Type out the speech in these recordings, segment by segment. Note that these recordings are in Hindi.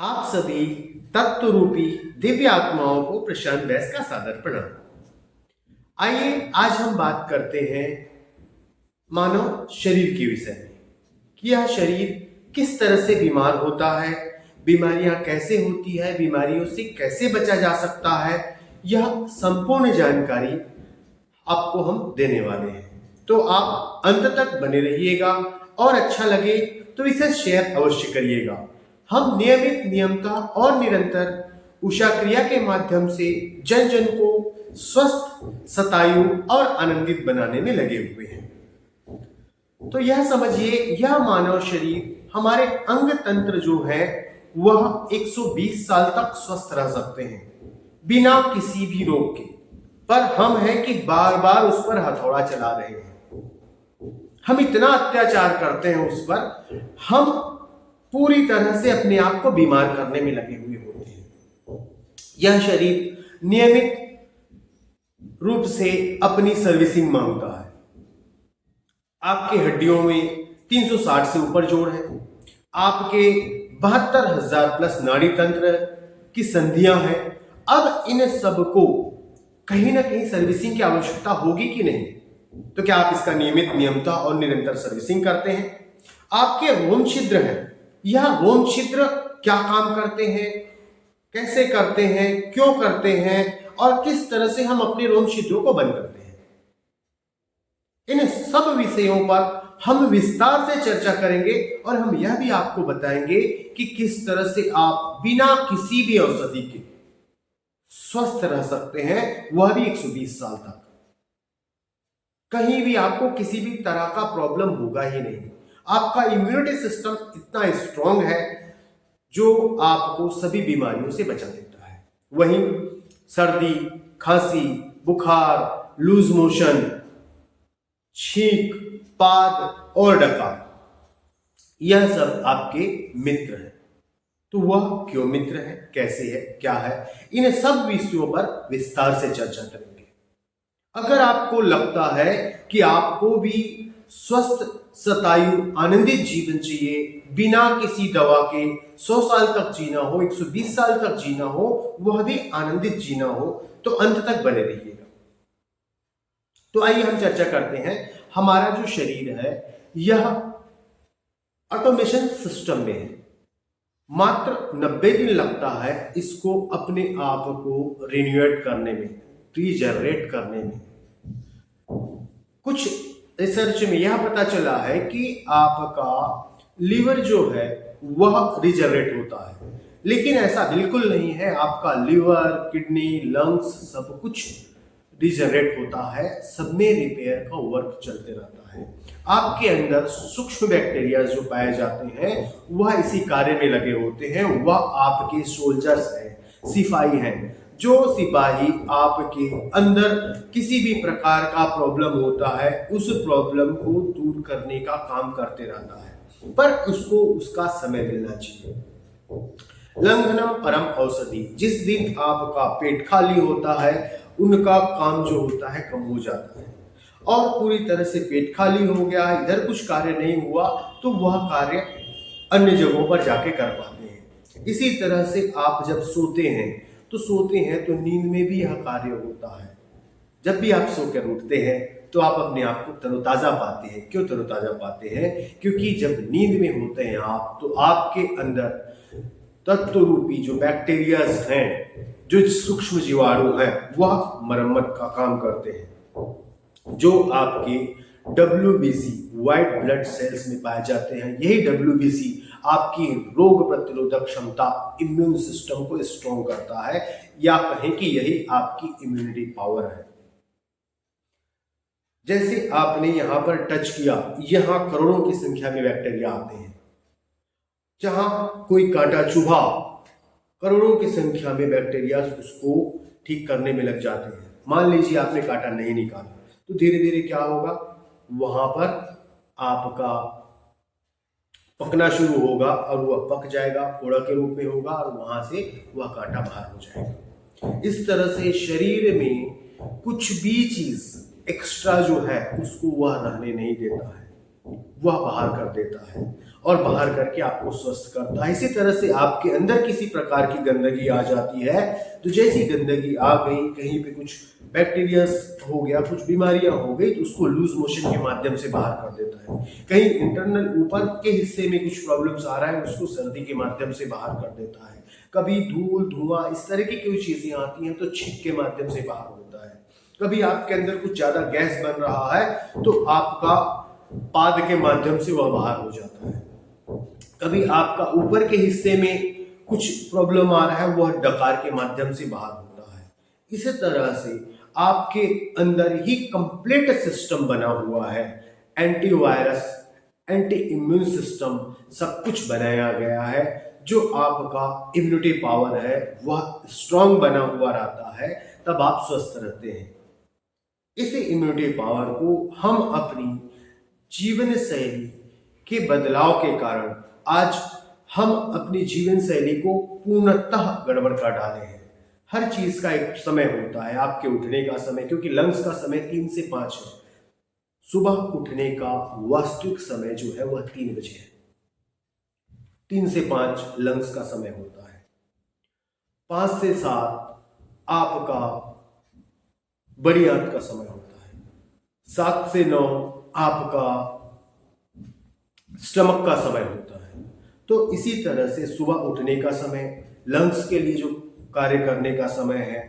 आप सभी तत्व रूपी दिव्य आत्माओं को प्रशांत बैस का सादर प्रणाम। आइए आज हम बात करते हैं मानव शरीर के विषय में कि यह शरीर किस तरह से बीमार होता है, बीमारियां कैसे होती है, बीमारियों से कैसे बचा जा सकता है। यह संपूर्ण जानकारी आपको हम देने वाले हैं, तो आप अंत तक बने रहिएगा और अच्छा लगे तो इसे शेयर अवश्य करिएगा। हम नियमित, नियमता और निरंतर उषा क्रिया के माध्यम से जन जन को स्वस्थ, शतायु और आनंदित बनाने में लगे हुए हैं। तो यह समझिए, यह मानव शरीर, हमारे अंग तंत्र जो है वह 120 साल तक स्वस्थ रह सकते हैं बिना किसी भी रोग के, पर हम हैं कि बार बार उस पर हथौड़ा चला रहे हैं। हम इतना अत्याचार करते हैं उस पर, हम पूरी तरह से अपने आप को बीमार करने में लगे हुए होते हैं। यह शरीर नियमित रूप से अपनी सर्विसिंग मांगता है। आपकी हड्डियों में 360 से ऊपर जोड़ है, आपके 72,000 प्लस नाड़ी तंत्र की संधियां हैं। अब इन सब को कहीं ना कहीं सर्विसिंग की आवश्यकता होगी कि नहीं? तो क्या आप इसका नियमित, नियमता और निरंतर सर्विसिंग करते हैं? आपके रोम छिद्र हैं, यह रोम छिद्र क्या काम करते हैं, कैसे करते हैं, क्यों करते हैं और किस तरह से हम अपने रोम छिद्रों को बंद करते हैं, इन सब विषयों पर हम विस्तार से चर्चा करेंगे। और हम यह भी आपको बताएंगे कि किस तरह से आप बिना किसी भी औषधि के स्वस्थ रह सकते हैं, वह भी 120 साल तक। कहीं भी आपको किसी भी तरह का प्रॉब्लम होगा ही नहीं। आपका इम्यूनिटी सिस्टम इतना स्ट्रांग है जो आपको सभी बीमारियों से बचा देता है। वहीं सर्दी, खांसी, बुखार, लूज मोशन, छींक, पाद और डकार, यह सब आपके मित्र हैं। तो वह क्यों मित्र है, कैसे है, क्या है, इन सब विषयों पर विस्तार से चर्चा करेंगे। अगर आपको लगता है कि आपको भी स्वस्थ, शतायु, आनंदित जीवन चाहिए, बिना किसी दवा के 100 साल तक जीना हो, 120 साल तक जीना हो, वह भी आनंदित जीना हो, तो अंत तक बने रहिएगा। तो आइए हम चर्चा करते हैं। हमारा जो शरीर है यह ऑटोमेशन सिस्टम में है। मात्र 90 दिन लगता है इसको अपने आप को रिन्यूएट करने में, रीजनरेट करने में। कुछ रिसर्च में यह पता चला है कि आपका लीवर जो है वह रिजनरेट होता है, लेकिन ऐसा बिल्कुल नहीं है। आपका लीवर, किडनी, लंग्स सब कुछ रिजनरेट होता है, सब में रिपेयर का वर्क चलते रहता है। आपके अंदर सूक्ष्म बैक्टीरिया जो पाए जाते हैं वह इसी कार्य में लगे होते हैं। वह आपके सोल्जर्स हैं, सिपाही हैं। जो सिपाही आपके अंदर किसी भी प्रकार का प्रॉब्लम होता है उस प्रॉब्लम को दूर करने का काम करते रहता है, पर उसको उसका समय मिलना चाहिए। लंघनम परम औषधि, जिस दिन आपका पेट खाली होता है उनका काम जो होता है कम हो जाता है, और पूरी तरह से पेट खाली हो गया, इधर कुछ कार्य नहीं हुआ, तो वह कार्य अन्य जगहों पर जाके कर पाते हैं। इसी तरह से आप जब सोते हैं तो नींद में भी यह कार्य होता है। जब भी आप सोकर उठते हैं तो आप अपने आप को तरोताजा पाते हैं। क्यों तरोताजा पाते हैं? क्योंकि जब नींद में होते हैं आप, तो आपके अंदर तत्व रूपी जो बैक्टीरियाज हैं, जो सूक्ष्म जीवाणु हैं, वह मरम्मत का काम करते हैं, जो आपके WBC व्हाइट ब्लड सेल्स में पाए जाते हैं। यही WBC आपकी रोग प्रतिरोधक क्षमता, इम्यून सिस्टम को स्ट्रॉन्ग करता है, या कहें कि यही आपकी इम्यूनिटी पावर है। जैसे आपने यहां पर टच किया, यहां करोड़ों की संख्या में बैक्टीरिया आते हैं। जहां कोई कांटा चुभा, करोड़ों की संख्या में बैक्टीरिया उसको ठीक करने में लग जाते हैं। मान लीजिए आपने कांटा नहीं निकाला, तो धीरे धीरे क्या होगा, वहां पर आपका पकना शुरू होगा और वह पक जाएगा, फोड़ा के रूप में होगा, और वहां से वह कांटा बाहर हो जाएगा। इस तरह से शरीर में कुछ भी चीज एक्स्ट्रा जो है उसको वह रहने नहीं देता है। वह बाहर कर देता है और बाहर करके आपको स्वस्थ करता है। इसी तरह से आपके अंदर किसी प्रकार की गंदगी आ जाती है, तो जैसी गंदगी आ गई, कहीं पे कुछ बैक्टीरिया हो गया, कुछ बीमारियां हो गई, तो उसको लूज मोशन के माध्यम से बाहर कर देता है। कहीं इंटरनल ऊपर के हिस्से में कुछ प्रॉब्लम्स आ रहा है, उसको सर्दी के माध्यम से बाहर कर देता है। कभी धूल धुआं इस तरह की कोई चीजें आती हैं तो छींक के माध्यम से बाहर होता है। कभी आपके अंदर कुछ ज्यादा गैस बन रहा है तो आपका पाद के माध्यम से वह बाहर हो जाता है। कभी आपका ऊपर के हिस्से में कुछ प्रॉब्लम आ रहा है, वह डकार के माध्यम से बाहर होता है। इसी तरह से आपके अंदर ही कंप्लीट सिस्टम बना हुआ है, एंटीवायरस, एंटी इम्यून सिस्टम सब कुछ बनाया गया है। जो आपका इम्यूनिटी पावर है वह स्ट्रांग बना हुआ रहता है, तब आप स्वस्थ रहते हैं। इसी इम्यूनिटी पावर को हम अपनी जीवन शैली के बदलाव के कारण आज हम अपनी जीवन शैली को पूर्णतः गड़बड़ कर डाले हैं। हर चीज का एक समय होता है, आपके उठने का समय, क्योंकि लंग्स का समय 3 से 5 है। सुबह उठने का वास्तविक समय जो है वह 3 बजे है। 3 से 5 लंग्स का समय होता है। 5 से 7 आपका बड़ी आंत का समय होता है। 7 से 9 आपका स्टमक का समय होता है। तो इसी तरह से सुबह उठने का समय, लंग्स के लिए जो कार्य करने का समय है,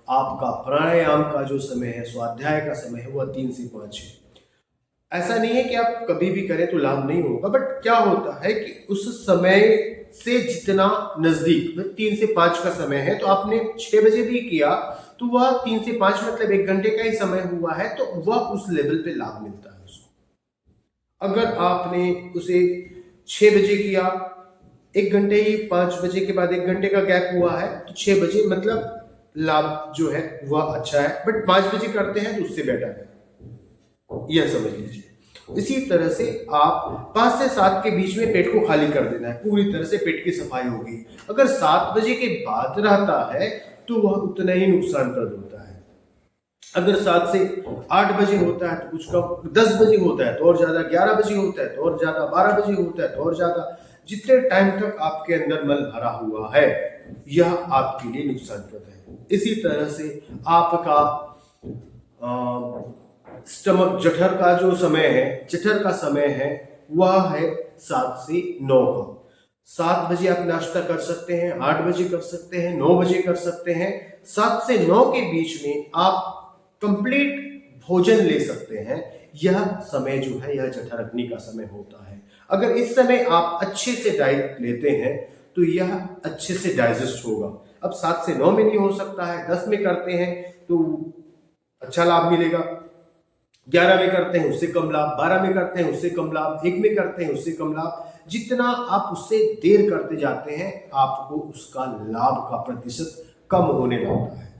आपका प्राणायाम का जो समय है, स्वाध्याय का समय है, वह 3 से 5 है। ऐसा नहीं है कि आप कभी भी करें तो लाभ नहीं होगा, बट क्या होता है कि उस समय से जितना नजदीक 3 से 5 का समय है, तो आपने 6 बजे भी किया तो वह 3 से 5 मतलब 1 घंटे का ही समय हुआ है, तो वह उस लेवल पे लाभ मिलता है उसको। अगर आपने उसे 6 बजे किया, 1 घंटे ही, 5 बजे के बाद 1 घंटे का गैप हुआ है, तो 6 बजे मतलब लाभ जो है वह अच्छा है, बट 5 बजे करते हैं तो उससे बेटर है, यह समझ लीजिए। इसी तरह से आप 5 से 7 के बीच में पेट को खाली कर देना है, पूरी तरह से पेट की सफाई होगी। अगर 7 बजे के बाद रहता है तो वह उतना ही नुकसानप्रद होता है। अगर 7 से 8 बजे होता है तो कुछ कम, 10 बजे होता है तो और ज्यादा, 11 बजे होता है तो और ज्यादा, 12 बजे होता है तो और ज्यादा। जितने टाइम तक आपके अंदर मल भरा हुआ है यह आपके लिए नुकसानप्रद है। इसी तरह से आपका स्टमक, जठर का जो समय है, जठर का समय है वह है 7 से 9 का। 7 बजे आप नाश्ता कर सकते हैं, 8 बजे कर सकते हैं, 9 बजे कर सकते हैं। 7 से 9 के बीच में आप कंप्लीट भोजन ले सकते हैं। यह समय जो है यह जठर अग्नि का समय होता है। अगर इस समय आप अच्छे से डाइट लेते हैं तो यह अच्छे से डाइजेस्ट होगा। अब 7 से 9 में नहीं हो सकता है, 10 में करते हैं तो अच्छा लाभ मिलेगा, 11 में करते हैं उससे कम लाभ, 12 में करते हैं उससे कम लाभ, 1 में करते हैं उससे कम लाभ। जितना आप उससे देर करते जाते हैं आपको उसका लाभ का प्रतिशत कम होने लगता है।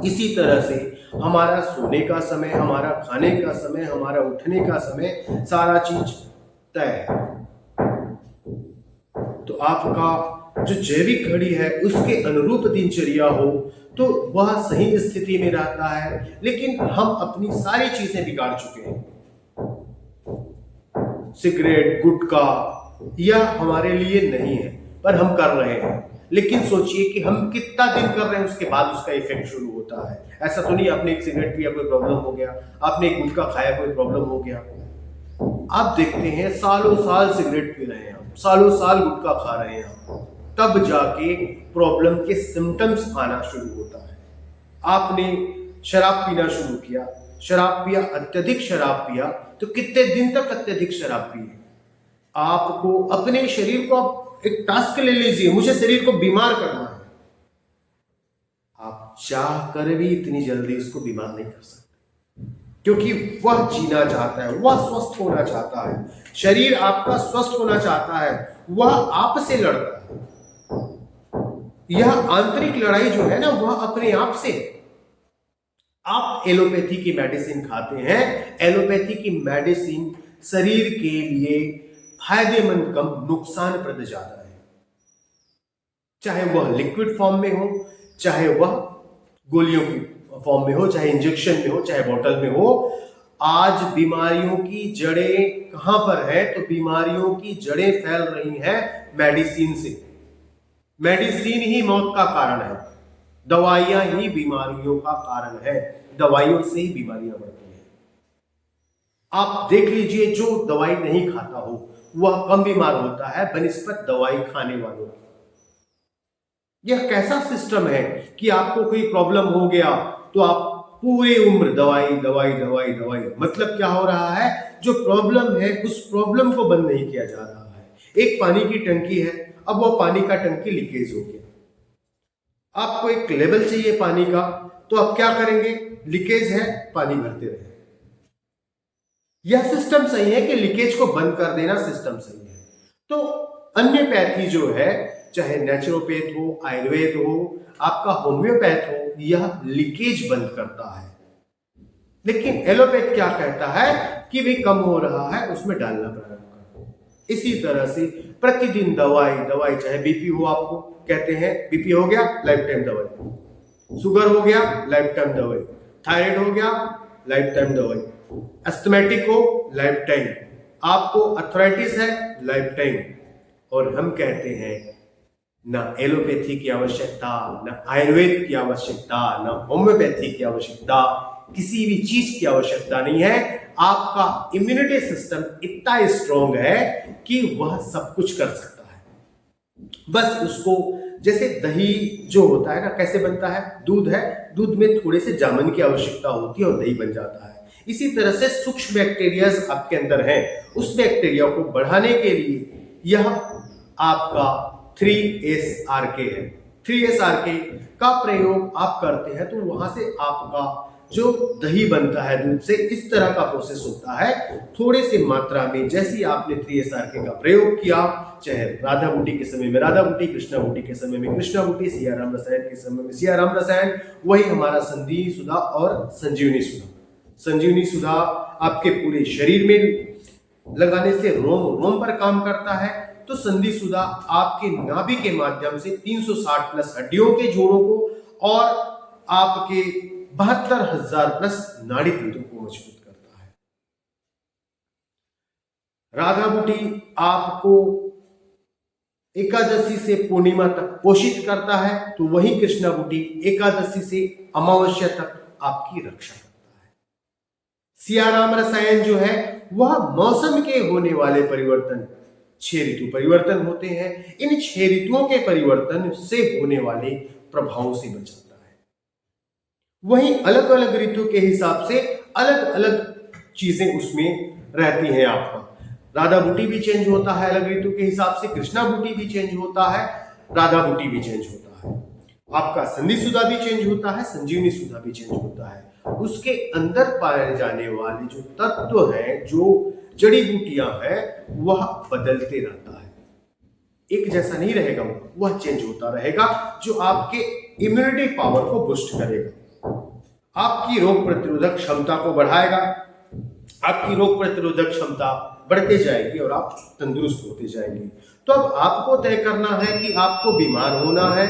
इसी तरह से हमारा सोने का समय, हमारा खाने का समय, हमारा उठने का समय, सारा चीज तय है। तो आपका जो जैविक घड़ी है उसके अनुरूप दिनचर्या हो तो वह सही स्थिति में रहता है। लेकिन हम अपनी सारी चीजें बिगाड़ चुके हैं। सिगरेट, गुटखा यह हमारे लिए नहीं है पर हम कर रहे हैं। लेकिन सोचिए कि हम कितना दिन कर रहे हैं उसके बाद उसका इफेक्ट शुरू होता है। ऐसा तो नहीं आपने एक सिगरेट पिया कोई प्रॉब्लम हो गया, आपने एक गुटखा खाया कोई प्रॉब्लम हो गया। आप देखते हैं सालों साल सिगरेट पी रहे हैं, सालों साल गुटखा खा रहे हैं, तब जाके प्रॉब्लम के सिम्टम्स आना शुरू होता है। आपने शराब पीना शुरू किया, शराब पिया, अत्यधिक शराब पिया, तो कितने दिन तक अत्यधिक शराब पिए? आपको अपने शरीर को आप एक टास्क ले लीजिए, मुझे शरीर को बीमार करना है। आप चाह कर भी इतनी जल्दी उसको बीमार नहीं कर सकते, क्योंकि वह जीना चाहता है, वह स्वस्थ होना चाहता है। शरीर आपका स्वस्थ होना चाहता है, वह आपसे लड़ता है। यह आंतरिक लड़ाई जो है ना वह अपने आप से। आप एलोपैथी की मेडिसिन खाते हैं, एलोपैथी की मेडिसिन शरीर के लिए फायदेमंद कम, नुकसानप्रद ज्यादा है। चाहे वह लिक्विड फॉर्म में हो, चाहे वह गोलियों की फॉर्म में हो, चाहे इंजेक्शन में हो, चाहे बोतल में हो, आज बीमारियों की जड़ें कहां पर है? तो बीमारियों की जड़ें फैल रही हैं मेडिसिन से। मेडिसिन ही मौत का कारण है, दवाइयां ही बीमारियों का कारण है, दवाइयों से ही बीमारियां बढ़ती हैं। आप देख लीजिए, जो दवाई नहीं खाता हो वह कम बीमार होता है बनिस्बत दवाई खाने वालों की। यह कैसा सिस्टम है कि आपको कोई प्रॉब्लम हो गया तो आप पूरी उम्र दवाई दवाई दवाई दवाई, मतलब क्या हो रहा है? जो प्रॉब्लम है उस प्रॉब्लम को बंद नहीं किया जा रहा है। एक पानी की टंकी है, अब वो पानी का टंकी लीकेज हो गया, आपको एक लेवल चाहिए पानी का, तो आप क्या करेंगे? लीकेज है, पानी भरते रहे। यह सिस्टम सही है कि लीकेज को बंद कर देना सिस्टम सही है। तो अन्य पैथी जो है, चाहे नेचुरोपैथ हो, आयुर्वेद हो, आपका होम्योपैथ हो, यह लीकेज बंद करता है। लेकिन एलोपैथ क्या कहता है कि भी कम हो रहा है, उसमें डालना प्रारंभ करो। इसी तरह से प्रतिदिन दवाई दवाई, चाहे बीपी हो, आपको कहते हैं बीपी हो गया लाइफ टाइम दवाई, शुगर हो गया लाइफ टाइम दवाई, थायराइड हो गया लाइफ टाइम दवाई, एस्थमेटिक हो लाइफ टाइम, आपको अर्थराइटिस है लाइफ टाइम। और हम कहते हैं ना एलोपैथी की आवश्यकता, ना आयुर्वेद की आवश्यकता, ना होम्योपैथी की आवश्यकता, किसी भी चीज की आवश्यकता नहीं है। आपका इम्यूनिटी सिस्टम इतना स्ट्रांग है कि वह सब कुछ कर सकता है। बस उसको, जैसे दही जो होता है ना, कैसे बनता है? दूध है, दूध में थोड़े से जामुन की आवश्यकता होती है और दही बन जाता है। इसी तरह से सूक्ष्म बैक्टीरिया आपके अंदर है, उस बैक्टीरिया को बढ़ाने के लिए यह आपका 3SRK है। 3SRK का प्रयोग आप करते हैं तो वहां से आपका जो दही बनता है दूध से, इस तरह का प्रोसेस होता है। थोड़े से मात्रा में जैसे आपने 3SRK का प्रयोग किया, चाहे राधा बूटी के समय में राधा बूटी, कृष्णा बूटी के समय में कृष्णा बूटी, सियाराम रसायन के समय में सियाराम रसायन, वही हमारा संधि सुधा और संजीवनी सुधा। संजीवनी सुधा आपके पूरे शरीर में लगाने से रोम रोम पर काम करता है, तो संधि सुधा आपके नाभि के माध्यम से 360 प्लस हड्डियों के जोड़ों को और आपके 72,000 प्लस नाड़ी तंतु को मजबूत करता है। राधा बूटी आपको एकादशी से पूर्णिमा तक पोषित करता है, तो वही कृष्णा बूटी एकादशी से अमावस्या तक आपकी रक्षा करता है। सियाराम रसायन जो है वह मौसम के होने वाले परिवर्तन, 6 ऋतु परिवर्तन होते हैं, इन 6 ऋतुओं के परिवर्तन से होने वाले प्रभावों से बचाता है। वहीं अलग अलग ऋतु के हिसाब से अलग अलग चीजें उसमें रहती हैं। आपका राधा बूटी भी चेंज होता है अलग ऋतु के हिसाब से, कृष्णा बूटी भी चेंज होता है, राधा बूटी भी चेंज होता है, आपका संधि सुधा भी चेंज होता है, संजीवनी सुधा भी चेंज होता है। उसके अंदर पाए जाने वाले जो तत्व हैं, जो जड़ी बूटियां हैं, वह बदलते रहता है, एक जैसा नहीं रहेगा, वह चेंज होता रहेगा, जो आपके इम्यूनिटी पावर को बूस्ट करेगा, आपकी रोग प्रतिरोधक क्षमता को बढ़ाएगा। आपकी रोग प्रतिरोधक क्षमता बढ़ते जाएगी और आप तंदुरुस्त होते जाएंगे। तो अब आपको तय करना है कि आपको बीमार होना है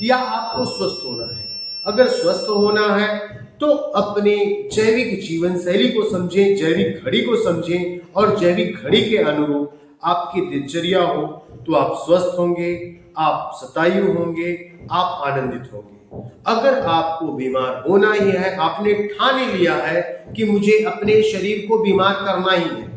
या आपको स्वस्थ होना है। अगर स्वस्थ होना है तो अपने जैविक जीवन शैली को समझें, जैविक घड़ी को समझें, और जैविक घड़ी के अनुरूप आपकी दिनचर्या हो तो आप स्वस्थ होंगे, आप शतायु होंगे, आप आनंदित होंगे। अगर आपको बीमार होना ही है, आपने ठान लिया है कि मुझे अपने शरीर को बीमार करना ही है,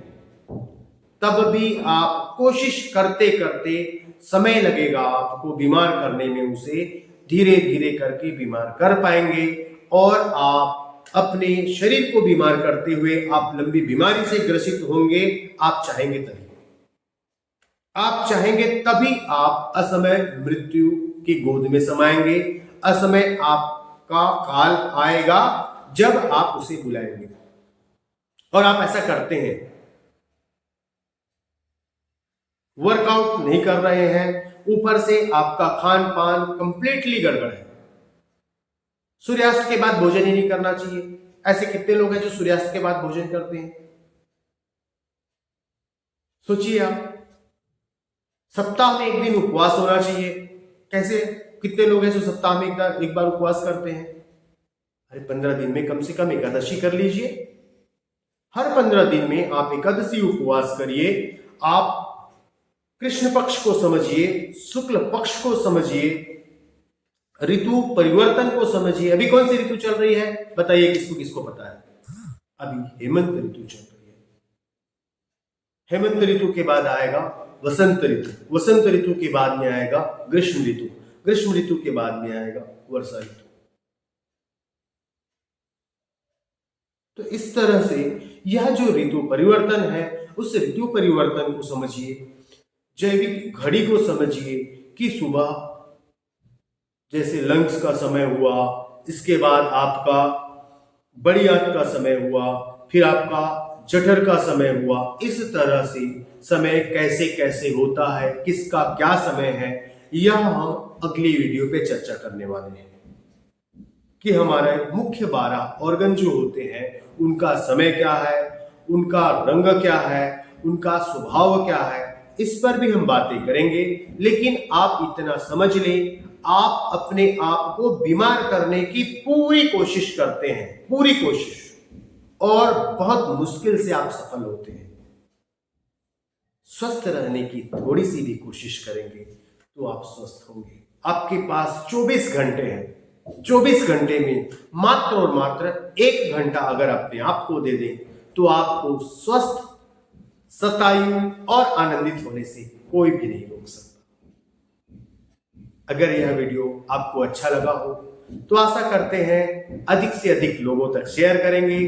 तब भी आप कोशिश करते करते समय लगेगा आपको बीमार करने में, उसे धीरे धीरे करके बीमार कर पाएंगे और आप अपने शरीर को बीमार करते हुए आप लंबी बीमारी से ग्रसित होंगे। आप चाहेंगे तभी, आप चाहेंगे तभी आप असमय मृत्यु की गोद में समाएंगे। असमय आपका काल आएगा जब आप उसे बुलाएंगे, और आप ऐसा करते हैं। वर्कआउट नहीं कर रहे हैं, ऊपर से आपका खान पान कंप्लीटली गड़बड़ है, सूर्यास्त के बाद भोजन ही नहीं करना चाहिए। ऐसे कितने लोग हैं जो सूर्यास्त के बाद भोजन करते हैं? सोचिए आप। सप्ताह में एक दिन उपवास होना चाहिए। कैसे? कितने लोग हैं जो सप्ताह में एक बार उपवास करते हैं? अरे 15 दिन में कम से कम एकादशी कर लीजिए। हर 15 दिन में आप एकादशी उपवास करिए। आप कृष्ण पक्ष को समझिए, शुक्ल पक्ष को समझिए, ऋतु परिवर्तन को समझिए। अभी कौन सी ऋतु चल रही है बताइए, किसको किसको पता है? अभी हेमंत ऋतु चल रही है। हेमंत ऋतु के बाद आएगा वसंत ऋतु, वसंत ऋतु के बाद में आएगा ग्रीष्म ऋतु, ग्रीष्म ऋतु के बाद में आएगा वर्षा ऋतु। तो इस तरह से यह जो ऋतु परिवर्तन है, उस ऋतु परिवर्तन को समझिए, जैविक घड़ी को समझिए कि सुबह जैसे लंच का समय हुआ, इसके बाद आपका बड़ी आंत का समय हुआ, फिर आपका जठर का समय हुआ। इस तरह से समय कैसे कैसे होता है, किसका क्या समय है, यह हम अगली वीडियो पे चर्चा करने वाले हैं कि हमारे मुख्य 12 ऑर्गन जो होते हैं उनका समय क्या है, उनका रंग क्या है, उनका स्वभाव क्या है, इस पर भी हम बातें करेंगे। लेकिन आप इतना समझ लें, आप अपने आप को बीमार करने की पूरी कोशिश करते हैं, पूरी कोशिश, और बहुत मुश्किल से आप सफल होते हैं। स्वस्थ रहने की थोड़ी सी भी कोशिश करेंगे तो आप स्वस्थ होंगे। आपके पास 24 घंटे हैं, 24 घंटे में मात्र और मात्र 1 घंटा अगर अपने आप को दे दें तो आपको स्वस्थ, शतायु और आनंदित होने से कोई भी नहीं रोक सकता। अगर यह वीडियो आपको अच्छा लगा हो तो आशा करते हैं अधिक से अधिक लोगों तक शेयर करेंगे।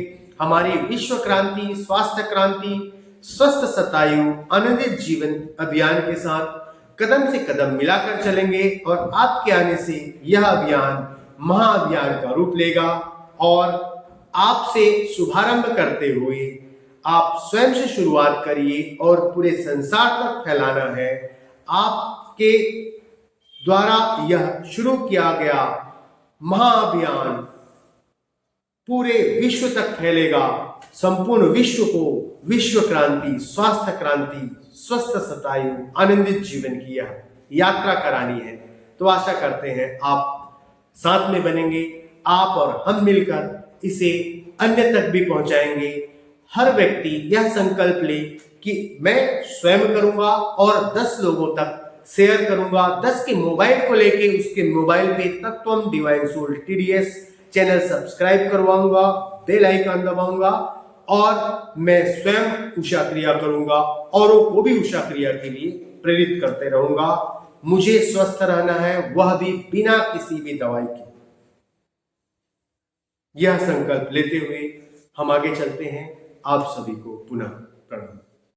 हमारी विश्व क्रांति, स्वास्थ्य क्रांति, स्वस्थ शतायु आनंदित जीवन अभियान के साथ कदम से कदम मिलाकर चलेंगे और आपके आने से यह अभियान महाअभियान का रूप लेगा। और आपसे शुभारंभ करते हुए आप स्वयं से शुरुआत करिए और पूरे संसार तक फैलाना है। आपके द्वारा यह शुरू किया गया महाअभियान पूरे विश्व तक फैलेगा। संपूर्ण विश्व को विश्व क्रांति, स्वास्थ्य क्रांति, स्वस्थ शतायु आनंदित जीवन की यह यात्रा करानी है। तो आशा करते हैं आप साथ में बनेंगे, आप और हम मिलकर इसे अन्य तक भी पहुंचाएंगे। हर व्यक्ति यह संकल्प ले कि मैं स्वयं करूंगा और 10 लोगों तक शेयर करूंगा। 10 के मोबाइल को लेके उसके मोबाइल पे Tatvam divine soul TDS channel subscribe करवाऊंगा, बेल आइकन दबाऊंगा और मैं स्वयं उषा क्रिया करूंगा, औरों को भी उषा क्रिया के लिए प्रेरित करते रहूंगा। मुझे स्वस्थ रहना है, वह भी बिना किसी भी दवाई के। यह संकल्प लेते हुए हम आगे चलते हैं। आप सभी को पुनः प्रणाम।